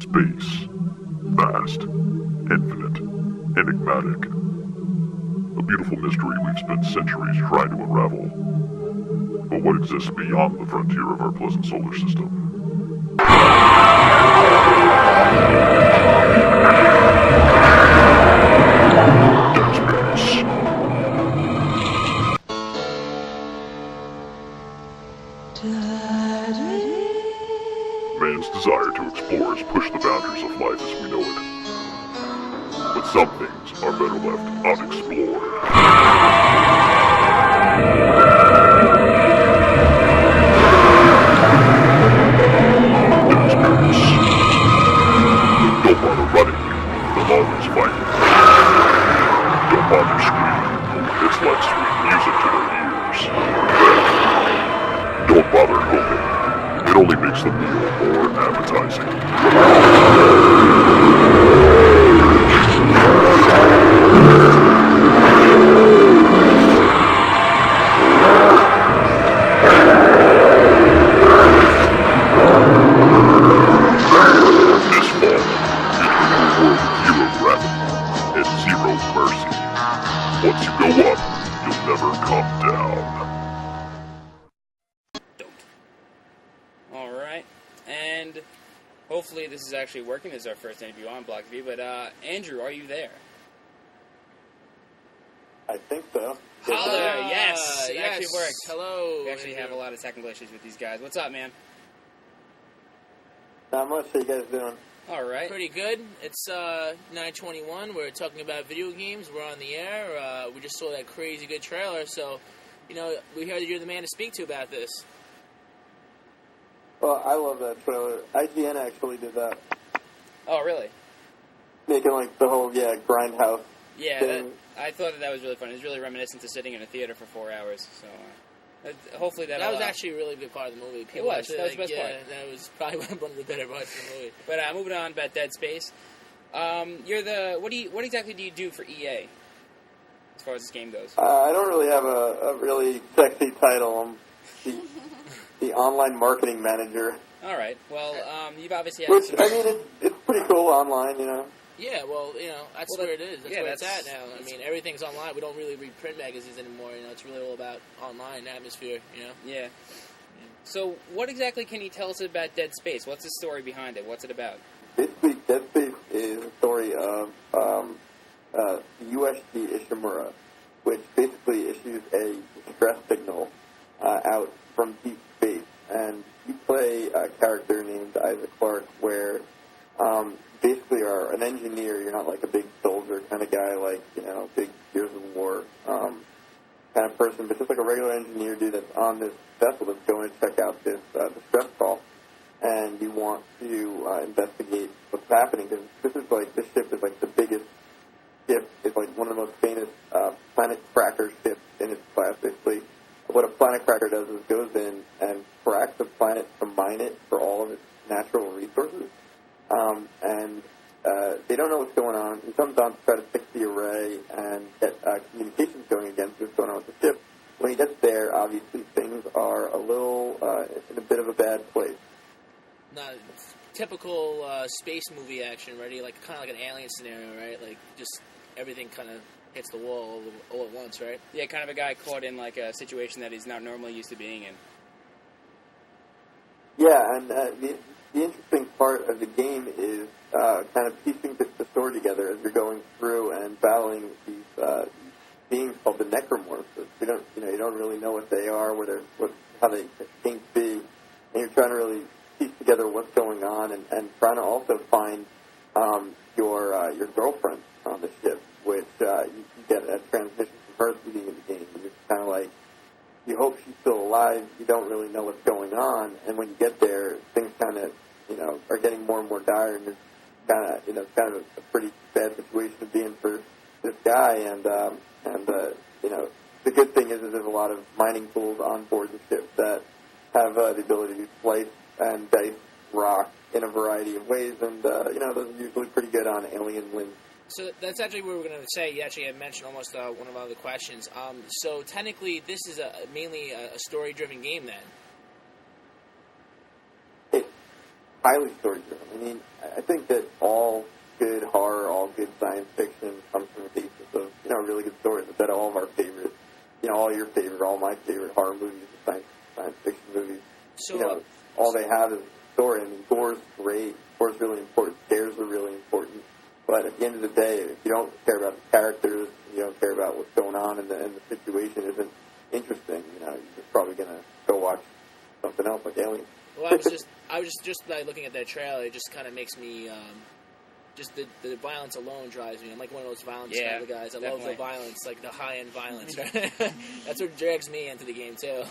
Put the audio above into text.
Space. Vast. Infinite. Enigmatic. A beautiful mystery we've spent centuries trying to unravel. But what exists beyond the frontier of our pleasant solar system? Dead Space. Man's desire to explore has pushed the boundaries of life as we know it. But some things are better left unexplored. Dead Space. Don't bother running, they'll always fight. Don't bother screaming, it's like sweet music to their ears. Don't bother hoping, it only makes the meal more appetizing. Once you go up, you'll never come down. Alright, and hopefully this is actually working. This is our first interview on Block TV, but Andrew, are you there? I think so. Hello, yes, it yes. actually worked. Hello. We actually have a lot of technical issues with these guys. What's up, man? Not much. How you guys doing? Alright. Pretty good. It's 9:21. We're talking about video games. We're on the air. We just saw that crazy good trailer, so, you know, we heard that you're the man to speak to about this. Well, I love that trailer. IGN actually did that. Oh, really? Making, like, the whole, grindhouse Yeah, thing. I thought that was really fun. It was really reminiscent to sitting in a theater for 4 hours, so hopefully That was actually a really good part of the movie. It was. That was the best part. That was probably one of the better parts of the movie. But moving on about Dead Space, what exactly do you do for EA as far as this game goes? I don't really have a really sexy title. I'm the online marketing manager. All right. Well, you've obviously had Which, some... I mean, it's pretty cool online, you know. Yeah, well, you know, that's Well, where it is. That's yeah, where it's that's- at now. I mean, everything's online. We don't really read print magazines anymore. You know, it's really all about online atmosphere, you know? Yeah. So, what exactly can you tell us about Dead Space? What's the story behind it? What's it about? Basically, Dead Space is a story of USG Ishimura, which basically issues a distress signal out from deep space. And you play a character named Isaac Clarke, where basically are an engineer. You're not like a big soldier kind of guy, like, you know, big Gears of War kind of person, but just like a regular engineer dude that's on this vessel that's going to check out this distress call. And you want to investigate what's happening, because this ship is like the biggest ship. It's like one of the most famous planet cracker ships in its class. Basically, what a planet cracker does is goes in and cracks the planet to mine it for all of its natural resources. And they don't know what's going on. He comes down to try to fix the array and get communications going again, see what's going on with the ship. When he gets there, obviously things are a little in a bit of a bad place. Not typical space movie action, right? Like kind of like an alien scenario, right? Like just everything kind of hits the wall all at once, right? Yeah, kind of a guy caught in like a situation that he's not normally used to being in. Yeah, and the interesting part of the game is kind of piecing the story together as you're going through and battling these beings called the necromorphs. You don't really know what they are, how they came to be, and you're trying to really piece together what's going on, and trying to also find your girlfriend on the ship, which you get a transmission from her at the beginning of the game. And it's kind of like, you hope she's still alive, you don't really know what's going on, and when you get there, things kind of, are getting more and more dire, and it's kind of a pretty bad situation to be in for this guy, and the good thing is there's a lot of mining tools on board the ship that have the ability to slice and dice rock in a variety of ways, and those are usually pretty good on alien limbs. So that's actually what we were going to say. You actually had mentioned almost one of our other questions. So technically, this is mainly a story-driven game then? highly story-driven. I mean, I think that all good horror, all good science fiction comes from the basis of, really good stories. I bet all of our favorite, all your favorite, all my favorite horror movies, science fiction movies, So, all they have is a story. I mean, gore's great. Gore's really important. Scares are really important. But at the end of the day, if you don't care about the characters, you don't care about what's going on, and the situation isn't interesting, you're just probably going to go watch something else like Alien. well, I was just like looking at that trailer. It just kind of makes me, just the violence alone drives me. I'm like one of those violence kind of guys. I love the violence, like the high end violence. Right? That's what drags me into the game too.